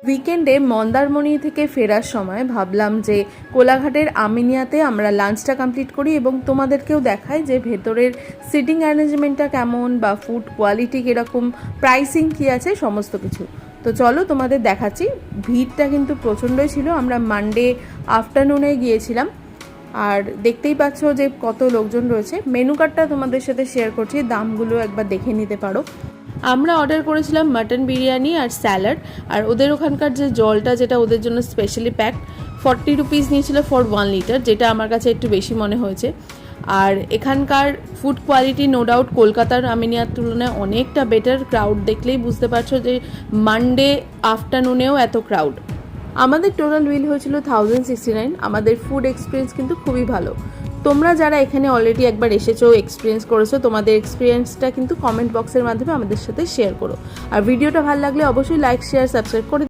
উইকেন্ডে মন্দারমণি থেকে ফেরার সময় ভাবলাম যে কোলাঘাটের আমিনিয়াতে আমরা লাঞ্চটা কমপ্লিট করি এবং তোমাদেরকেও দেখাই যে ভেতরের সিটিং অ্যারেঞ্জমেন্টটা কেমন বা ফুড কোয়ালিটি কীরকম, প্রাইসিং কী আছে, সমস্ত কিছু। তো চলো তোমাদের দেখাচ্ছি। ভিড়টা কিন্তু প্রচণ্ডই ছিল, আমরা মানডে আফটারনুনে গিয়েছিলাম। আর দেখতেই পাচ্ছ যে কত লোকজন রয়েছে। মেনু কার্ডটা তোমাদের সাথে শেয়ার করছি, দামগুলো একবার দেখে নিতে পারো। আমরা অর্ডার করেছিলাম মাটন বিরিয়ানি আর স্যালাড, আর ওদের ওখানকার যে জলটা, যেটা ওদের জন্য স্পেশালি প্যাকড, 40 রুপিস নিয়েছিল ফর 1 লিটার, যেটা আমার কাছে একটু বেশি মনে হয়েছে। আর এখানকার ফুড কোয়ালিটি নো ডাউট কলকাতার আমিনিয়ার তুলনায় অনেকটা বেটার। ক্রাউড দেখলেই বুঝতে পারছো যে মানডে আফটারনুনেও এত ক্রাউড। আমাদের টোটাল বিল হয়েছিল 1069। আমাদের ফুড এক্সপিরিয়েন্স কিন্তু খুবই ভালো। তোমরা যারা এখানে অলরেডি একবার এসেছো, এক্সপিরিয়েন্স করেছো, তোমাদের এক্সপিরিয়েন্সটা কিন্তু কমেন্ট বক্সের মাধ্যমে আমাদের সাথে শেয়ার করো। আর ভিডিওটা ভালো লাগলে অবশ্যই লাইক, শেয়ার, সাবস্ক্রাইব করে